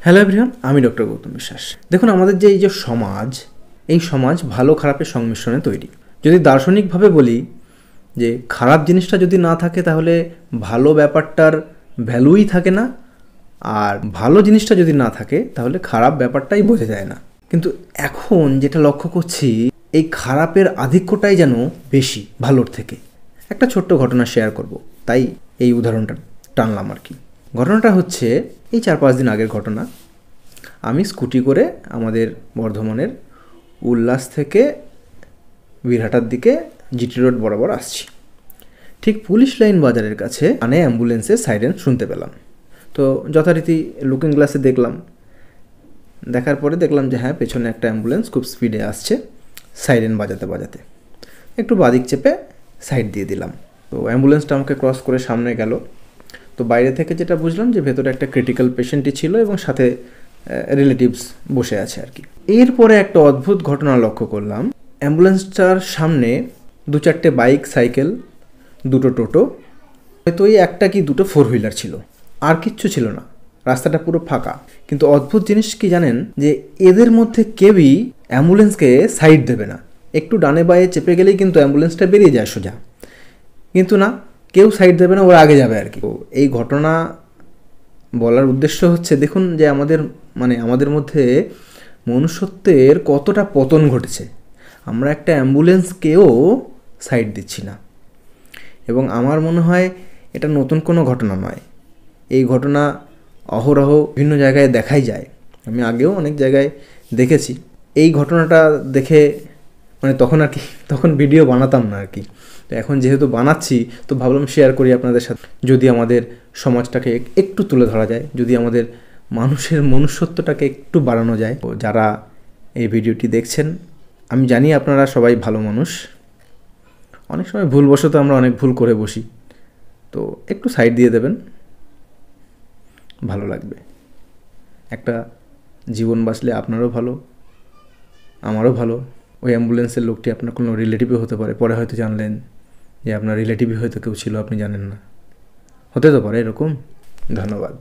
Hello everyone, আমি doctor Gautam বিশ্বাস। দেখুন, আমাদের যে এই যে সমাজ, এই সমাজ ভালো খারাপের সংমিশ্রণে তৈরি। যদি দার্শনিকভাবে বলি যে খারাপ জিনিসটা যদি না থাকে তাহলে ভালো ব্যাপারটার ভ্যালুই থাকে না, আর ভালো জিনিসটা যদি না থাকে তাহলে খারাপ ব্যাপারটাই বোঝা যায় না। কিন্তু এখন যেটা লক্ষ্য করছি, এই খারাপের আধিক্যটাই যেন বেশি ভালোর থেকে। একটা ছোট্ট ঘটনা শেয়ার করব, তাই এই উদাহরণটা টানলাম আর কি। ঘটনাটা হচ্ছে এই 4-5 দিন আগের ঘটনা। আমি স্কুটি করে আমাদের বর্ধমানের উল্লাস থেকে বীরহাটার দিকে জিটি রোড বরাবর আসছি। ঠিক পুলিশ লাইন বাজারের কাছে অ্যাম্বুলেন্সের সাইরেন শুনতে পেলাম। তো যথারীতি লুকিং গ্লাসে দেখার পরে দেখলাম যে হ্যাঁ, পেছনে একটা অ্যাম্বুলেন্স খুব স্পিডে আসছে, সাইরেন বাজাতে বাজাতে। একটু বাদিক চেপে সাইড দিয়ে দিলাম। তো অ্যাম্বুলেন্সটা আমাকে ক্রস করে সামনে গেল। তো বাইরে থেকে যেটা বুঝলাম যে ভেতরে একটা ক্রিটিক্যাল পেশেন্টই ছিল এবং সাথে রিলেটিভস বসে আছে আর কি। এরপরে একটা অদ্ভুত ঘটনা লক্ষ্য করলাম। অ্যাম্বুলেন্সটার সামনে 2-4টে বাইক, সাইকেল, 2টো টোটো, হয়তো এই একটা কি 2টো 4 হুইলার ছিল, আর কিচ্ছু ছিল না। রাস্তাটা পুরো ফাঁকা। কিন্তু অদ্ভুত জিনিস কি জানেন, যে এদের মধ্যে কেউই অ্যাম্বুলেন্সকে সাইড দেবে না। একটু ডানে বায়ে চেপে গেলেই কিন্তু অ্যাম্বুলেন্সটা বেরিয়ে যায় সোজা, কিন্তু না, কেউ সাইড দেবে না, ওরা আগে যাবে আর কি। এই ঘটনা বলার উদ্দেশ্য হচ্ছে, দেখুন যে আমাদের মধ্যে মনুষ্যত্বের কতটা পতন ঘটেছে। আমরা একটা অ্যাম্বুলেন্সকেও সাইড দিচ্ছি না। এবং আমার মনে হয় এটা নতুন কোনো ঘটনা নয়। এই ঘটনা অহরহ বিভিন্ন জায়গায় দেখাই যায়। আমি আগেও অনেক জায়গায় দেখেছি। এই ঘটনাটা দেখে তখন ভিডিও বানাতাম না আর কি। তো এখন যেহেতু বানাচ্ছি, তো ভাবলাম শেয়ার করি আপনাদের সাথে। যদি আমাদের সমাজটাকে একটু তুলে ধরা যায়, যদি আমাদের মানুষের মনুষ্যত্বটাকে একটু বাড়ানো যায়। যারা এই ভিডিওটি দেখছেন, আমি জানি আপনারা সবাই ভালো মানুষ। অনেক সময় ভুলবশত আমরা অনেক ভুল করে বসি, তো একটু সাইড দিয়ে দেবেন, ভালো লাগবে। একটা জীবন বাঁচলে আপনারও ভালো, আমারও ভালো। ওই অ্যাম্বুলেন্সের লোকটি আপনার কোনো রিলেটিভই হতে পারে। পরে হয়তো জানলেন যে আপনার রিলেটিভই হয়তো কেউ ছিল, আপনি জানেন না। হতে তো পারে এরকম। ধন্যবাদ।